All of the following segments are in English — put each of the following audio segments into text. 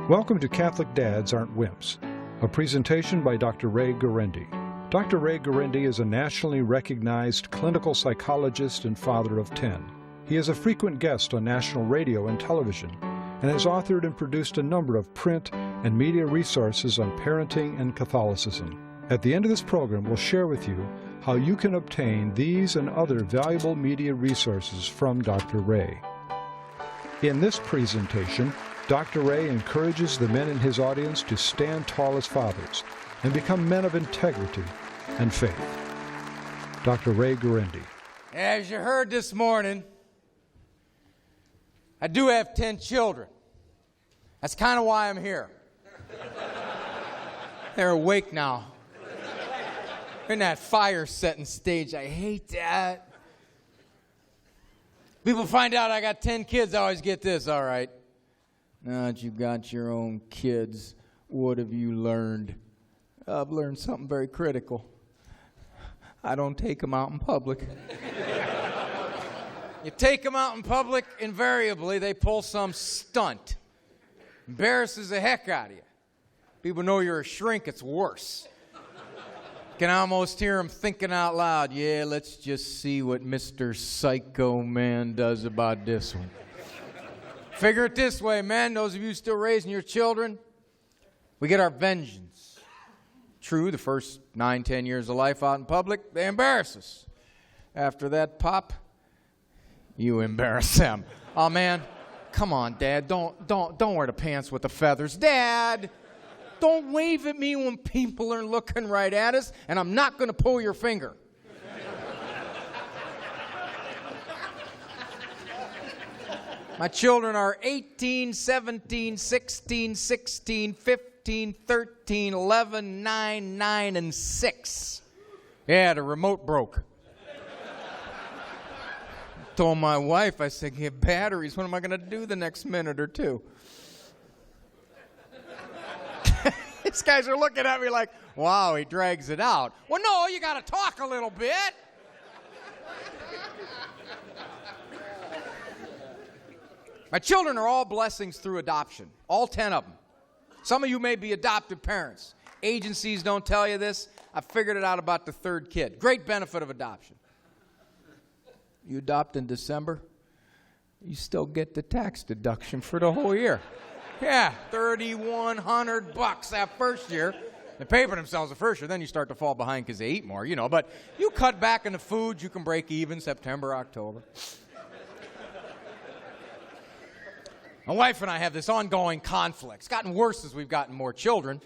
Welcome to Catholic Dads Aren't Wimps, a presentation by Dr. Ray Guarendi. Dr. Ray Guarendi is a nationally recognized clinical psychologist and father of 10. He is a frequent guest on national radio and television, and has authored and produced a number of print and media resources on parenting and Catholicism. At the end of this program, we'll share with you how you can obtain these and other valuable media resources from Dr. Ray. In this presentation, Dr. Ray encourages the men in his audience to stand tall as fathers and become men of integrity and faith. Dr. Ray Guarendi. As you heard this morning, I do have 10 children. That's kind of why I'm here. They're awake now. In that fire-setting stage, I hate that. People find out I got 10 kids, I always get this, all right. Now that you got your own kids, what have you learned? I've learned something very critical. I don't take them out in public. You take them out in public, invariably they pull some stunt. Embarrasses the heck out of you. People know you're a shrink, it's worse. Can almost hear them thinking out loud, yeah, let's just see what Mr. Psycho Man does about this one. Figure it this way, man, those of you still raising your children, we get our vengeance. True, the first 9, 10 years of life out in public, they embarrass us. After that, Pop, you embarrass them. Oh, man, come on, Dad, don't wear the pants with the feathers. Dad, don't wave at me when people are looking right at us, and I'm not going to pull your finger. My children are 18, 17, 16, 16, 15, 13, 11, 9, 9, and 6. Yeah, the remote broke. Told my wife, I said, get batteries. What am I going to do the next minute or two? These guys are looking at me like, wow, he drags it out. Well, no, you got to talk a little bit. My children are all blessings through adoption, all 10 of them. Some of you may be adoptive parents. Agencies don't tell you this. I figured it out about the third kid. Great benefit of adoption. You adopt in December, you still get the tax deduction for the whole year. Yeah, $3,100 that first year. They pay for themselves the first year, then you start to fall behind because they eat more, but you cut back on the food, you can break even September, October. My wife and I have this ongoing conflict. It's gotten worse as we've gotten more children.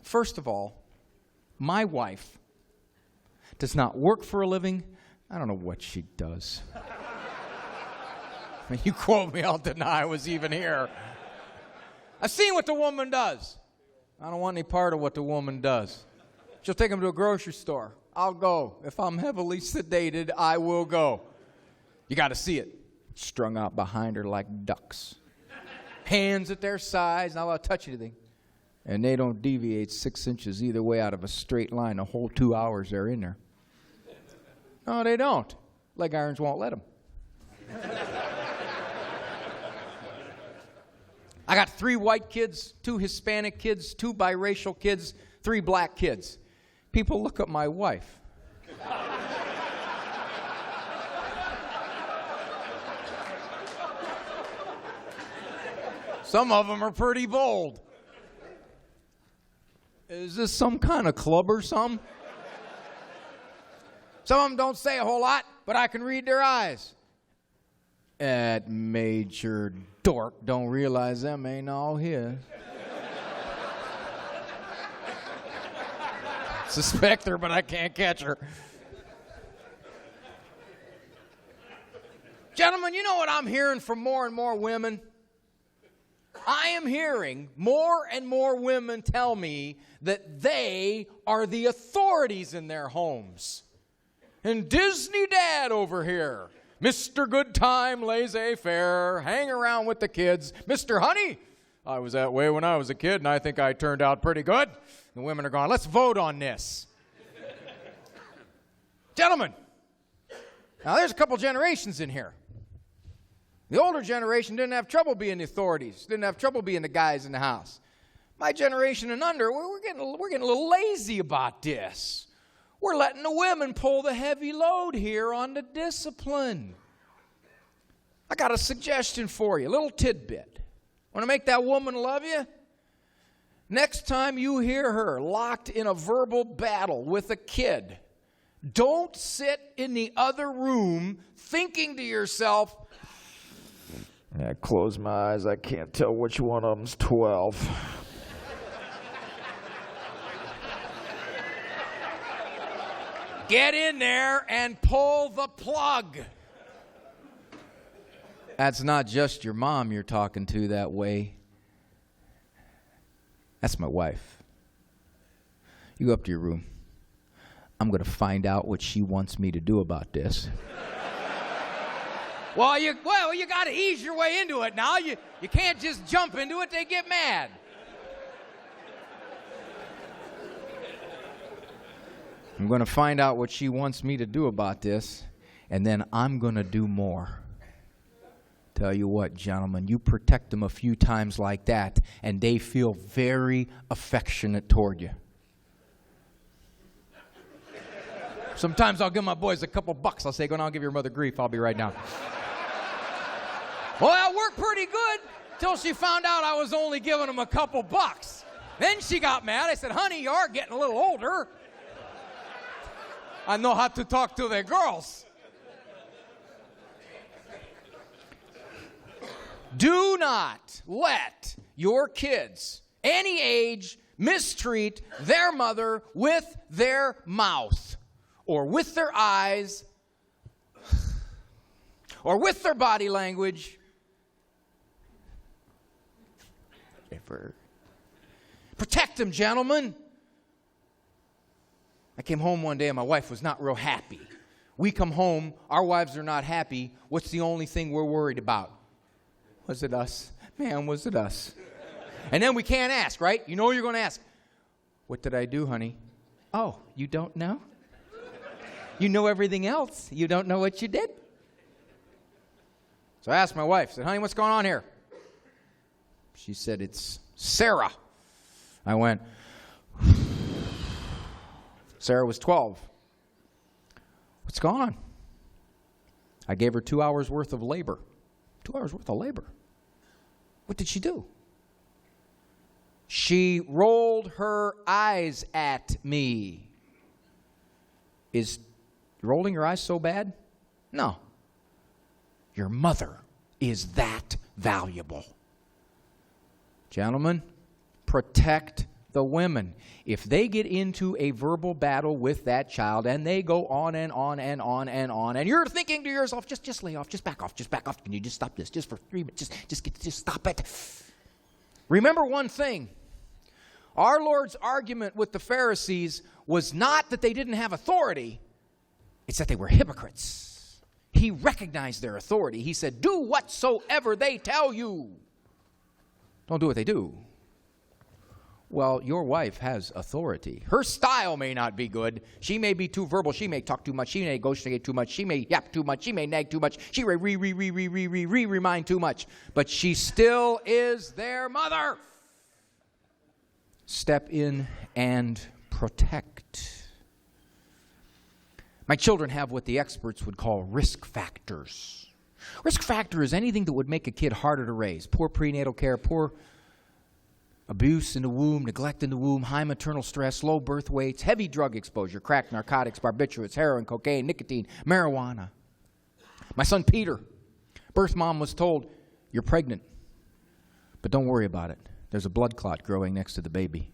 First of all, my wife does not work for a living. I don't know what she does. When you quote me, I'll deny I was even here. I've seen what the woman does. I don't want any part of what the woman does. She'll take them to a grocery store. I'll go. If I'm heavily sedated, I will go. You got to see it. Strung out behind her like ducks. Hands at their sides, not allowed to touch anything. And they don't deviate 6 inches either way out of a straight line the whole 2 hours they're in there. No, they don't. Leg irons won't let them. I got 3 white kids, 2 Hispanic kids, 2 biracial kids, 3 black kids. People look at my wife. Some of them are pretty bold. Is this some kind of club or something? Some of them don't say a whole lot, but I can read their eyes. That major dork don't realize them ain't all his. Suspect her, but I can't catch her. Gentlemen, you know what I'm hearing from more and more women? I am hearing more and more women tell me that they are the authorities in their homes. And Disney Dad over here, Mr. Good Time, laissez-faire, hang around with the kids. Mr. Honey, I was that way when I was a kid, and I think I turned out pretty good. The women are going, let's vote on this. Gentlemen, now there's a couple generations in here. The older generation didn't have trouble being the authorities, didn't have trouble being the guys in the house. My generation and under, we're getting a little lazy about this. We're letting the women pull the heavy load here on the discipline. I got a suggestion for you, a little tidbit. Want to make that woman love you? Next time you hear her locked in a verbal battle with a kid, don't sit in the other room thinking to yourself, I close my eyes, I can't tell which one of them's 12. Get in there and pull the plug. That's not just your mom you're talking to that way. That's my wife. You go up to your room. I'm going to find out what she wants me to do about this. Well, you got to ease your way into it now. You can't just jump into it. They get mad. I'm going to find out what she wants me to do about this, and then I'm going to do more. Tell you what, gentlemen, you protect them a few times like that, and they feel very affectionate toward you. Sometimes I'll give my boys a couple bucks. I'll say, go now, give your mother grief. I'll be right down. Well, that worked pretty good till she found out I was only giving them a couple bucks. Then she got mad. I said, honey, you are getting a little older. I know how to talk to the girls. Do not let your kids, any age, mistreat their mother with their mouth or with their eyes or with their body language. Protect them, gentlemen. I came home one day and my wife was not real happy. We come home, our wives are not happy. What's the only thing we're worried about? Was it us? Man, was it us? And then we can't ask, right? You know you're going to ask. What did I do, honey? Oh, you don't know? You know everything else. You don't know what you did? So I asked my wife, I said, honey, what's going on here? She said, it's Sarah. I went, Sarah was 12. What's going on? I gave her 2 hours worth of labor. 2 hours worth of labor. What did she do? She rolled her eyes at me. Is rolling your eyes so bad? No. Your mother is that valuable. Gentlemen, protect the women. If they get into a verbal battle with that child and they go on and on and on and on, and you're thinking to yourself, just lay off, just back off. Can you just stop this just for 3 minutes? Just stop it. Remember one thing. Our Lord's argument with the Pharisees was not that they didn't have authority. It's that they were hypocrites. He recognized their authority. He said, do whatsoever they tell you. Don't do what they do. Well, your wife has authority. Her style may not be good. She may be too verbal. She may talk too much. She may negotiate too much. She may yap too much. She may nag too much. She may remind too much. But she still is their mother. Step in and protect. My children have what the experts would call risk factors. Risk factor is anything that would make a kid harder to raise. Poor prenatal care, poor abuse in the womb, neglect in the womb, high maternal stress, low birth weights, heavy drug exposure, crack, narcotics, barbiturates, heroin, cocaine, nicotine, marijuana. My son Peter, birth mom was told, you're pregnant, but don't worry about it. There's a blood clot growing next to the baby.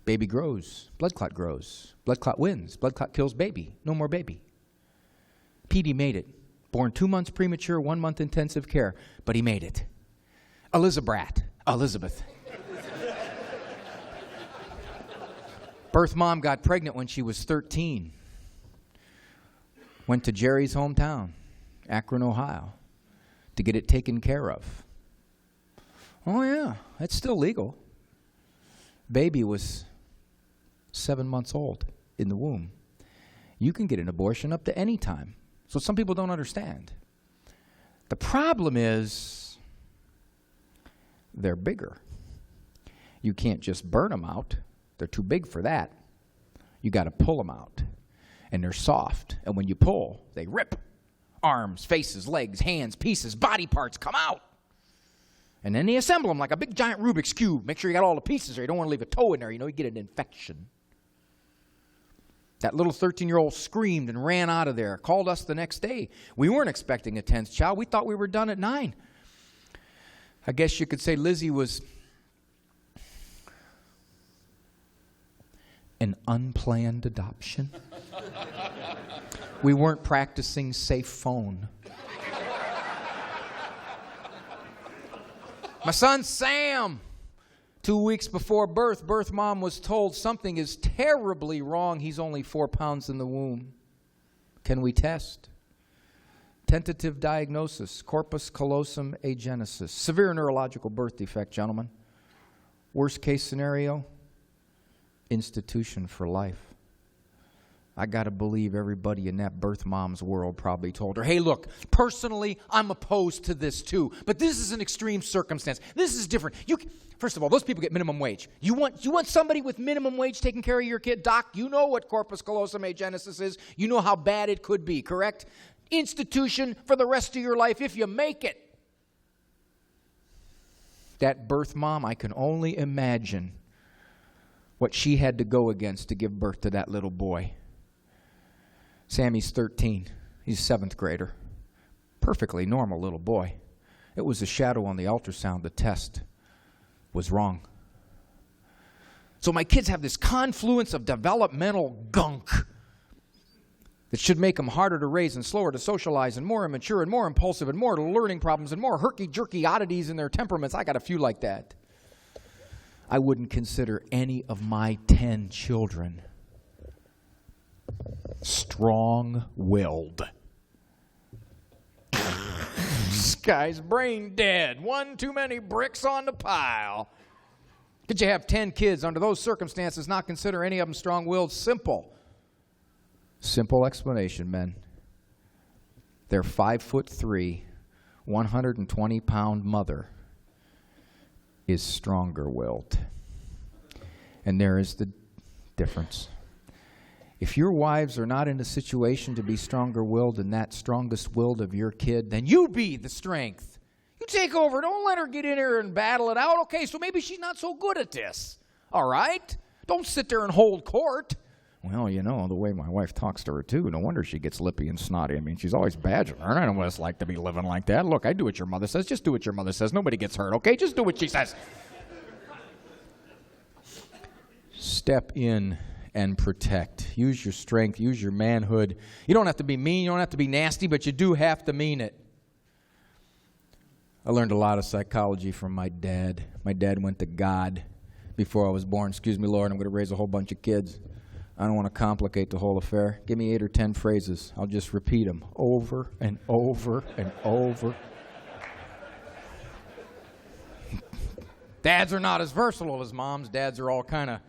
Baby grows, blood clot grows, blood clot wins, blood clot kills baby, no more baby. Petey made it. Born 2 months premature, 1 month intensive care, but he made it. Elizabeth. Birth mom got pregnant when she was 13. Went to Jerry's hometown, Akron, Ohio, to get it taken care of. Oh yeah, it's still legal. Baby was 7 months old in the womb. You can get an abortion up to any time. So some people don't understand. The problem is they're bigger. You can't just burn them out. They're too big for that. You got to pull them out. And they're soft. And when you pull, they rip. Arms, faces, legs, hands, pieces, body parts come out. And then they assemble them like a big giant Rubik's Cube. Make sure you got all the pieces there. You don't want to leave a toe in there. You know, you get an infection. That little 13-year-old screamed and ran out of there, called us the next day. We weren't expecting a 10th child. We thought we were done at 9. I guess you could say Lizzie was an unplanned adoption. We weren't practicing safe phone. My son Sam, 2 weeks before birth mom was told something is terribly wrong. He's only 4 pounds in the womb. Can we test? Tentative diagnosis, corpus callosum agenesis. Severe neurological birth defect, gentlemen. Worst case scenario, institution for life. I got to believe everybody in that birth mom's world probably told her, hey, look, personally, I'm opposed to this too, but this is an extreme circumstance. This is different. First of all, those people get minimum wage. You want somebody with minimum wage taking care of your kid? Doc, you know what corpus callosum agenesis is. You know how bad it could be, correct? Institution for the rest of your life if you make it. That birth mom, I can only imagine what she had to go against to give birth to that little boy. Sammy's 13. He's a 7th grader. Perfectly normal little boy. It was a shadow on the ultrasound. The test was wrong. So my kids have this confluence of developmental gunk that should make them harder to raise and slower to socialize and more immature and more impulsive and more learning problems and more herky-jerky oddities in their temperaments. I got a few like that. I wouldn't consider any of my 10 children strong-willed. This guy's brain dead. One too many bricks on the pile. Could you have 10 kids under those circumstances, not consider any of them strong-willed? Simple. Simple explanation, men. Their 5'3", 120-pound mother is stronger-willed. And there is the difference. If your wives are not in a situation to be stronger-willed than that strongest-willed of your kid, then you be the strength. You take over. Don't let her get in here and battle it out. Okay, so maybe she's not so good at this. All right? Don't sit there and hold court. Well, you know, the way my wife talks to her, too, no wonder she gets lippy and snotty. I mean, she's always badgering her. I don't know what it's like to be living like that. Look, I do what your mother says. Just do what your mother says. Nobody gets hurt, okay? Just do what she says. Step in and protect. Use your strength. Use your manhood. You don't have to be mean. You don't have to be nasty, but you do have to mean it. I learned a lot of psychology from my dad. My dad went to God before I was born. Excuse me, Lord, I'm going to raise a whole bunch of kids. I don't want to complicate the whole affair. Give me 8 or 10 phrases. I'll just repeat them over and over and over. Dads are not as versatile as moms. Dads are all kind of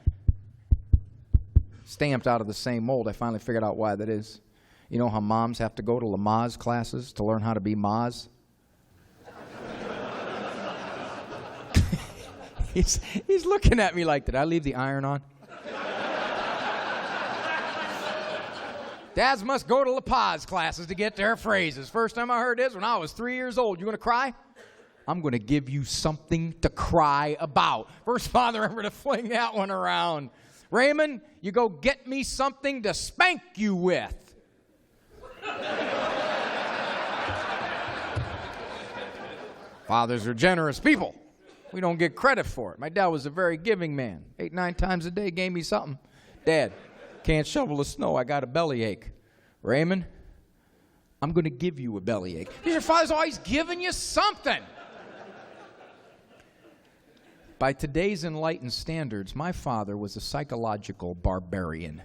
stamped out of the same mold. I finally figured out why that is. You know how moms have to go to Lamaze classes to learn how to be Maz? He's looking at me like, did I leave the iron on? Dads must go to La Paz classes to get their phrases. First time I heard this when I was 3 years old. You going to cry? I'm going to give you something to cry about. First father ever to fling that one around. Raymond, you go get me something to spank you with. Fathers are generous people. We don't get credit for it. My dad was a very giving man. 8, 9 times a day gave me something. Dad, can't shovel the snow. I got a bellyache. Raymond, I'm going to give you a bellyache. Your father's always giving you something. By today's enlightened standards, my father was a psychological barbarian.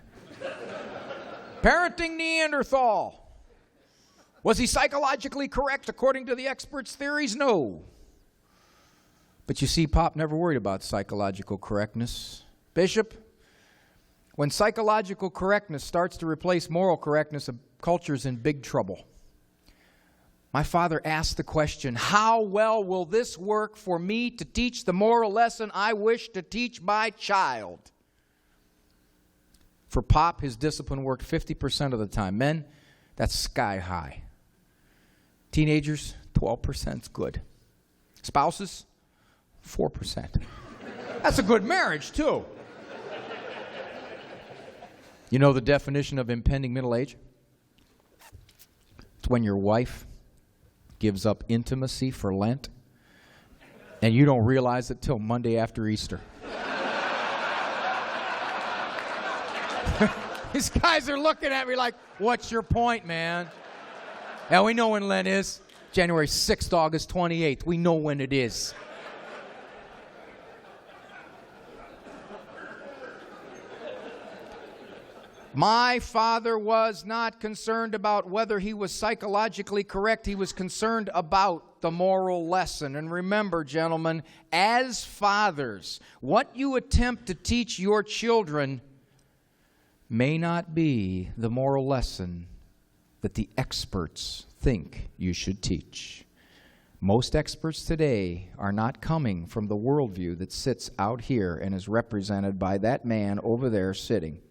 Parenting Neanderthal. Was he psychologically correct according to the experts' theories? No. But you see, Pop never worried about psychological correctness. Bishop, when psychological correctness starts to replace moral correctness, a culture's in big trouble. My father asked the question, how well will this work for me to teach the moral lesson I wish to teach my child? For Pop, his discipline worked 50% of the time. Men, that's sky high. Teenagers, 12% is good. Spouses, 4%. That's a good marriage, too. You know the definition of impending middle age? It's when your wife gives up intimacy for Lent, and you don't realize it till Monday after Easter. These guys are looking at me like, what's your point, man? Yeah, we know when Lent is. January 6th, August 28th. We know when it is. My father was not concerned about whether he was psychologically correct. He was concerned about the moral lesson. And remember, gentlemen, as fathers, what you attempt to teach your children may not be the moral lesson that the experts think you should teach. Most experts today are not coming from the worldview that sits out here and is represented by that man over there sitting.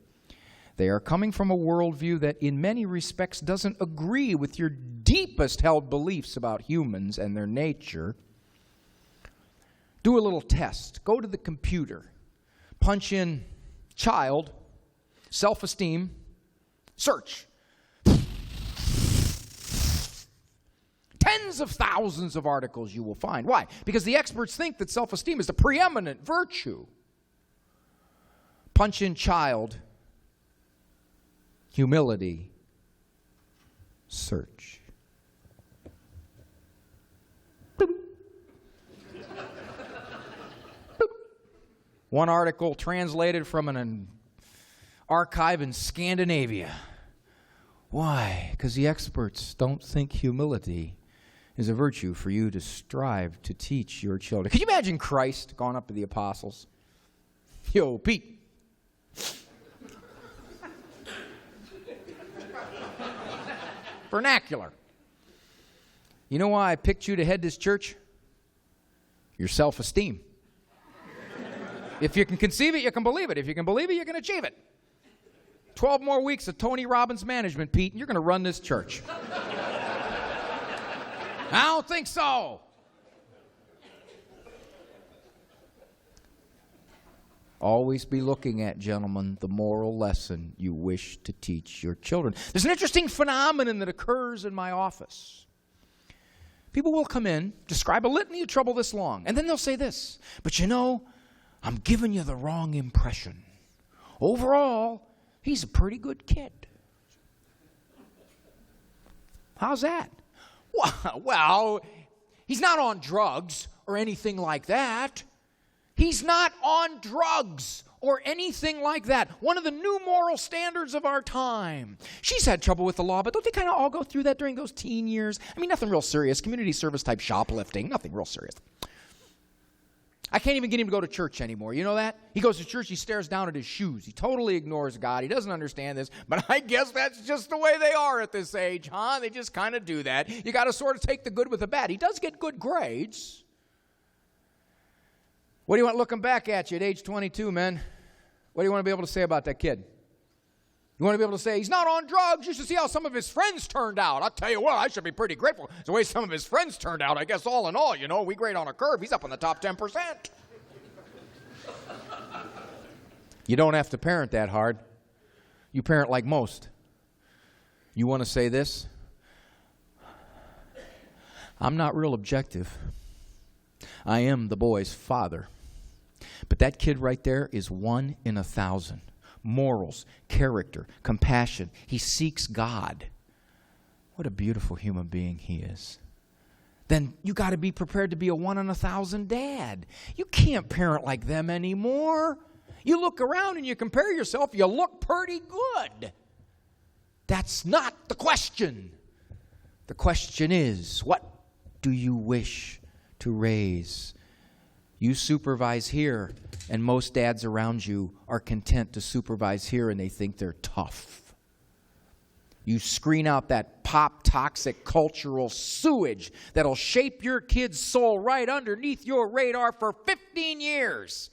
They are coming from a worldview that in many respects doesn't agree with your deepest held beliefs about humans and their nature. Do a little test. Go to the computer. Punch in child, self-esteem, search. Tens of thousands of articles you will find. Why? Because the experts think that self-esteem is the preeminent virtue. Punch in child, humility, search. Boop. Boop. One article translated from an archive in Scandinavia. Why? Because the experts don't think humility is a virtue for you to strive to teach your children. Could you imagine Christ going up to the apostles? Yo, Pete. Vernacular. You know why I picked you to head this church? Your self-esteem. If you can conceive it, you can believe it. If you can believe it, you can achieve it. 12 more weeks of Tony Robbins management, Pete, and you're going to run this church. I don't think so. Always be looking at, gentlemen, the moral lesson you wish to teach your children. There's an interesting phenomenon that occurs in my office. People will come in, describe a litany of trouble this long, and then they'll say this, but you know, I'm giving you the wrong impression. Overall, he's a pretty good kid. How's that? Well, he's not on drugs or anything like that. He's not on drugs or anything like that. One of the new moral standards of our time. She's had trouble with the law, but don't they kind of all go through that during those teen years? I mean, nothing real serious. Community service type shoplifting, nothing real serious. I can't even get him to go to church anymore. You know that? He goes to church, he stares down at his shoes. He totally ignores God. He doesn't understand this. But I guess that's just the way they are at this age, huh? They just kind of do that. You got to sort of take the good with the bad. He does get good grades. What do you want looking back at you at age 22, man? What do you want to be able to say about that kid? You want to be able to say, he's not on drugs. You should see how some of his friends turned out. I'll tell you what, I should be pretty grateful. The way some of his friends turned out, I guess all in all, you know, we grade on a curve. He's up in the top 10%. You don't have to parent that hard. You parent like most. You want to say this? I'm not real objective. I am the boy's father. But that kid right there is 1 in 1,000. Morals, character, compassion. He seeks God. What a beautiful human being he is. Then you got to be prepared to be a 1 in 1,000 dad. You can't parent like them anymore. You look around and you compare yourself, you look pretty good. That's not the question. The question is, what do you wish to raise? You supervise here, and most dads around you are content to supervise here, and they think they're tough. You screen out that pop toxic cultural sewage that'll shape your kid's soul right underneath your radar for 15 years.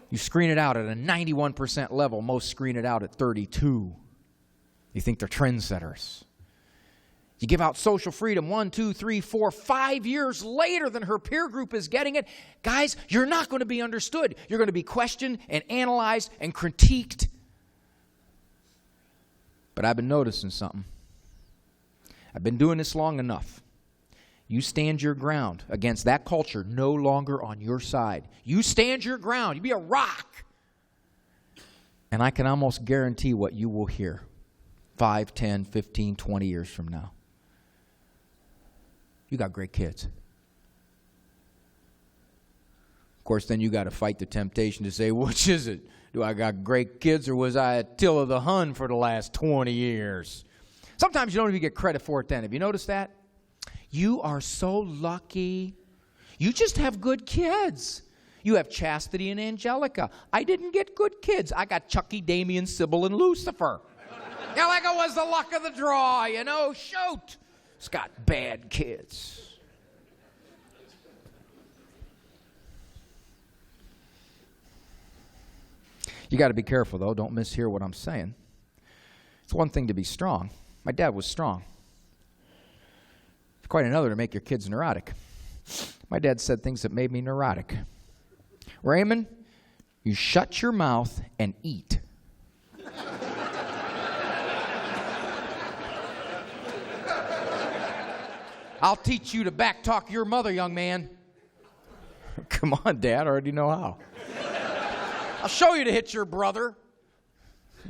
You screen it out at a 91% level. Most screen it out at 32. You think they're trendsetters. You give out social freedom 1, 2, 3, 4, 5 years later than her peer group is getting it. Guys, you're not going to be understood. You're going to be questioned and analyzed and critiqued. But I've been noticing something. I've been doing this long enough. You stand your ground against that culture no longer on your side. You stand your ground. You be a rock. And I can almost guarantee what you will hear 5, 10, 15, 20 years from now. You got great kids. Of course, then you got to fight the temptation to say, which is it? Do I got great kids or was I Attila the Hun for the last 20 years? Sometimes you don't even get credit for it then. Have you noticed that? You are so lucky. You just have good kids. You have Chastity and Angelica. I didn't get good kids. I got Chucky, Damien, Sybil, and Lucifer. Yeah, like it was the luck of the draw, you know. Shoot. It's got bad kids. You got to be careful, though. Don't mishear what I'm saying. It's one thing to be strong. My dad was strong. It's quite another to make your kids neurotic. My dad said things that made me neurotic. Raymond, you shut your mouth and eat. I'll teach you to backtalk your mother, young man. Come on, Dad. I already know how. I'll show you to hit your brother.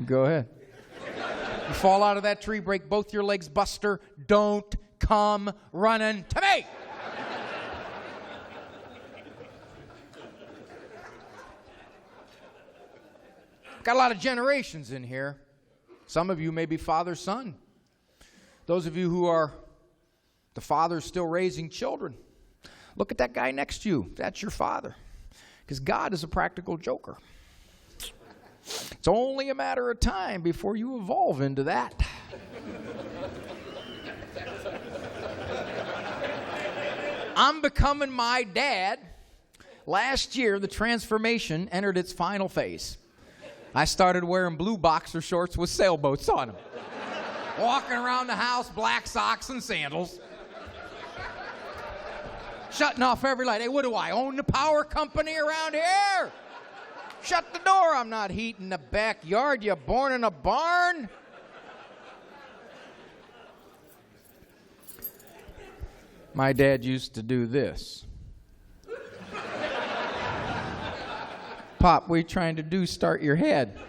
Go ahead. You fall out of that tree, break both your legs, Buster. Don't come running to me. Got a lot of generations in here. Some of you may be father, son. Those of you who are the father still raising children. Look at that guy next to you. That's your father. Because God is a practical joker. It's only a matter of time before you evolve into that. I'm becoming my dad. Last year, the transformation entered its final phase. I started wearing blue boxer shorts with sailboats on them. Walking around the house, black socks and sandals. Shutting off every light. Hey, what do I own the power company around here? Shut the door. I'm not heating the backyard. You born in a barn? My dad used to do this. Pop, what are you trying to do? Start your head.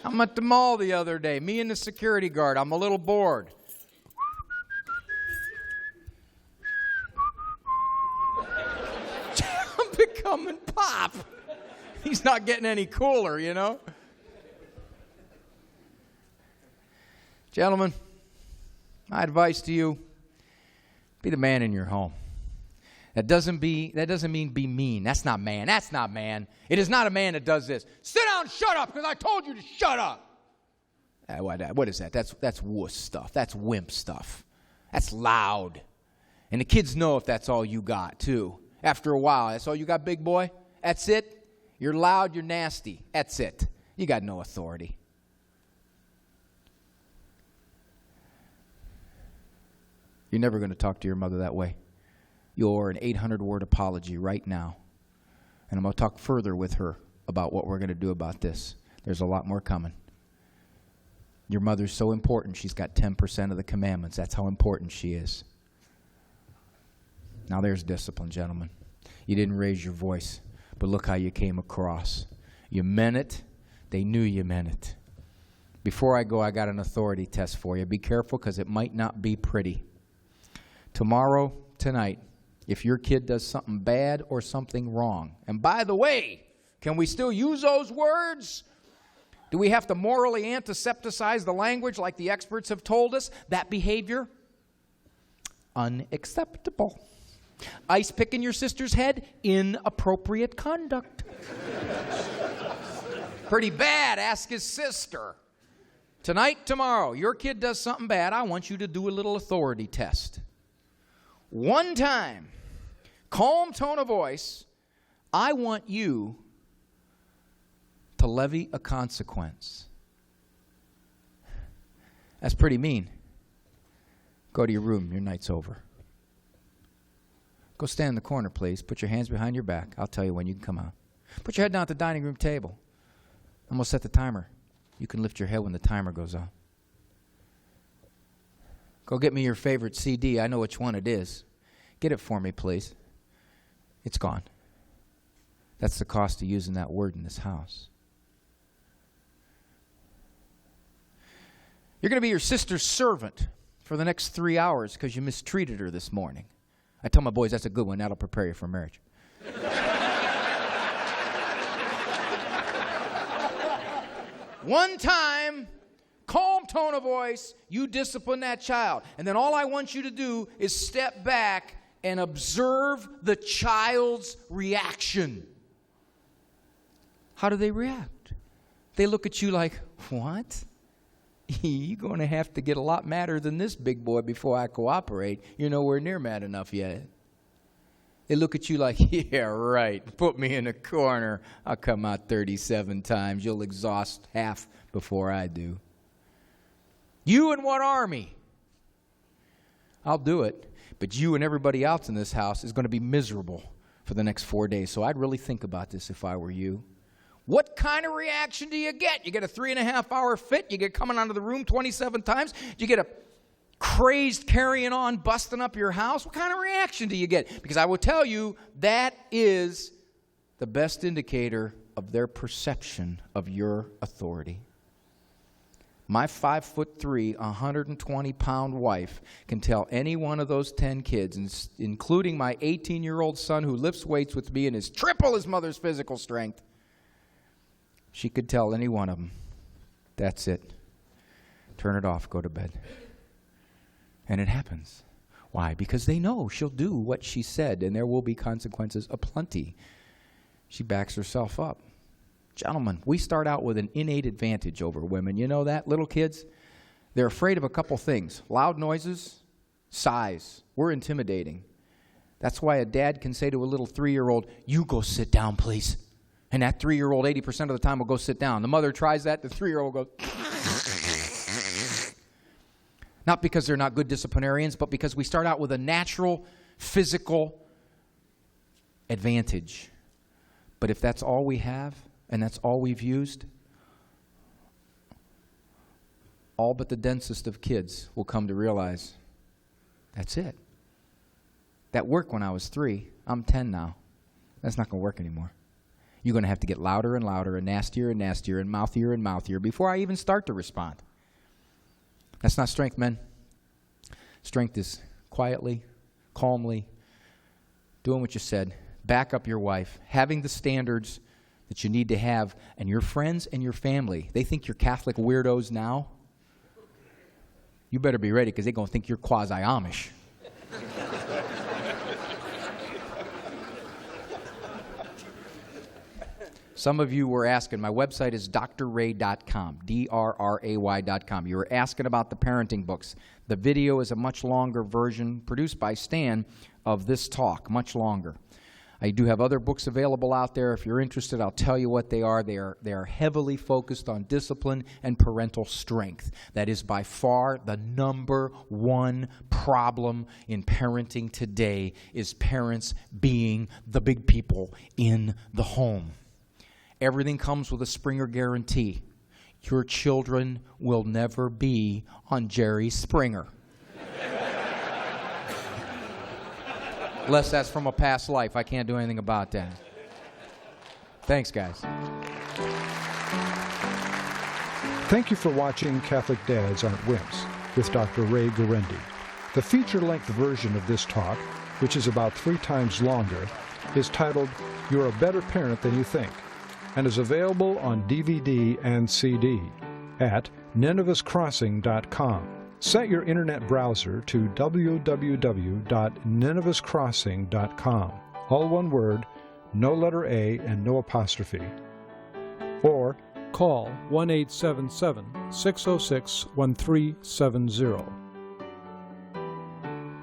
I'm at the mall the other day. Me and the security guard. I'm a little bored. I'm becoming Pop. He's not getting any cooler, you know. Gentlemen, my advice to you, be the man in your home. That doesn't mean be mean. That's not man. That's not man. It is not a man that does this. Sit down and shut up because I told you to shut up. What is that? That's wuss stuff. That's wimp stuff. That's loud. And the kids know if that's all you got, too. After a while, that's all you got, big boy? That's it? You're loud, you're nasty. That's it. You got no authority. You're never going to talk to your mother that way. You're an 800-word apology right now. And I'm going to talk further with her about what we're going to do about this. There's a lot more coming. Your mother's so important, she's got 10% of the commandments. That's how important she is. Now there's discipline, gentlemen. You didn't raise your voice, but look how you came across. You meant it. They knew you meant it. Before I go, I got an authority test for you. Be careful because it might not be pretty. Tomorrow, tonight, if your kid does something bad or something wrong, and by the way, can we still use those words? Do we have to morally antisepticize the language like the experts have told us? That behavior? Unacceptable. Ice picking your sister's head? Inappropriate conduct. Pretty bad. Ask his sister. Tonight, tomorrow, your kid does something bad. I want you to do a little authority test. One time, calm tone of voice. I want you to levy a consequence. That's pretty mean. Go to your room. Your night's over. Go stand in the corner, please. Put your hands behind your back. I'll tell you when you can come out. Put your head down at the dining room table. I'm going to set the timer. You can lift your head when the timer goes on. Go get me your favorite CD. I know which one it is. Get it for me, please. It's gone. That's the cost of using that word in this house. You're going to be your sister's servant for the next 3 hours because you mistreated her this morning. I tell my boys that's a good one. That'll prepare you for marriage. One time, calm tone of voice, you discipline that child. And then all I want you to do is step back and observe the child's reaction. How do they react? They look at you like, what? You're going to have to get a lot madder than this, big boy, before I cooperate. You're nowhere near mad enough yet. They look at you like, yeah, right. Put me in a corner. I'll come out 37 times. You'll exhaust half before I do. You and what army? I'll do it. But you and everybody else in this house is going to be miserable for the next 4 days. So I'd really think about this if I were you. What kind of reaction do you get? You get a 3.5-hour fit? You get coming out of the room 27 times? You get a crazed carrying on, busting up your house? What kind of reaction do you get? Because I will tell you, that is the best indicator of their perception of your authority. My 5'3", 120-pound wife can tell any one of those 10 kids, including my 18-year-old son who lifts weights with me and is triple his mother's physical strength. She could tell any one of them, that's it. Turn it off, go to bed. And it happens. Why? Because they know she'll do what she said, and there will be consequences aplenty. She backs herself up. Gentlemen, we start out with an innate advantage over women. You know that? Little kids, they're afraid of a couple things. Loud noises, size. We're intimidating. That's why a dad can say to a little 3-year-old, you go sit down, please. And that 3-year-old 80% of the time will go sit down. The mother tries that, the 3-year-old goes. Not because they're not good disciplinarians, but because we start out with a natural physical advantage. But if that's all we have, and that's all we've used, all but the densest of kids will come to realize, that's it. That worked when I was 3. I'm 10 now. That's not going to work anymore. You're going to have to get louder and louder and nastier and mouthier before I even start to respond. That's not strength, men. Strength is quietly, calmly, doing what you said. Back up your wife, having the standards that you need to have, and your friends and your family. They think you're Catholic weirdos now. You better be ready because they're going to think you're quasi-Amish. Some of you were asking, my website is drray.com, drray.com. You were asking about the parenting books. The video is a much longer version produced by Stan of this talk, much longer. I do have other books available out there. If you're interested, I'll tell you what they are. They are heavily focused on discipline and parental strength. That is by far the number one problem in parenting today, is parents being the big people in the home. Everything comes with a Springer guarantee. Your children will never be on Jerry Springer. Unless that's from a past life. I can't do anything about that. Thanks, guys. Thank you for watching Catholic Dads Aren't Wimps with Dr. Ray Guarendi. The feature-length version of this talk, which is about 3 times longer, is titled, You're a Better Parent Than You Think, and is available on DVD and CD at ninevehscrossing.com. Set your internet browser to www.ninevehscrossing.com. All one word, no letter A and no apostrophe. Or call 1-877-606-1370.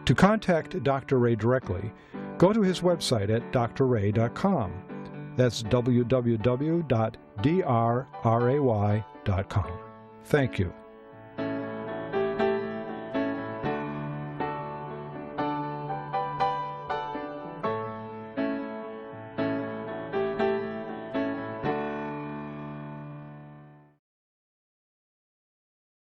To contact Dr. Ray directly, go to his website at drray.com. That's www.drray.com. Thank you.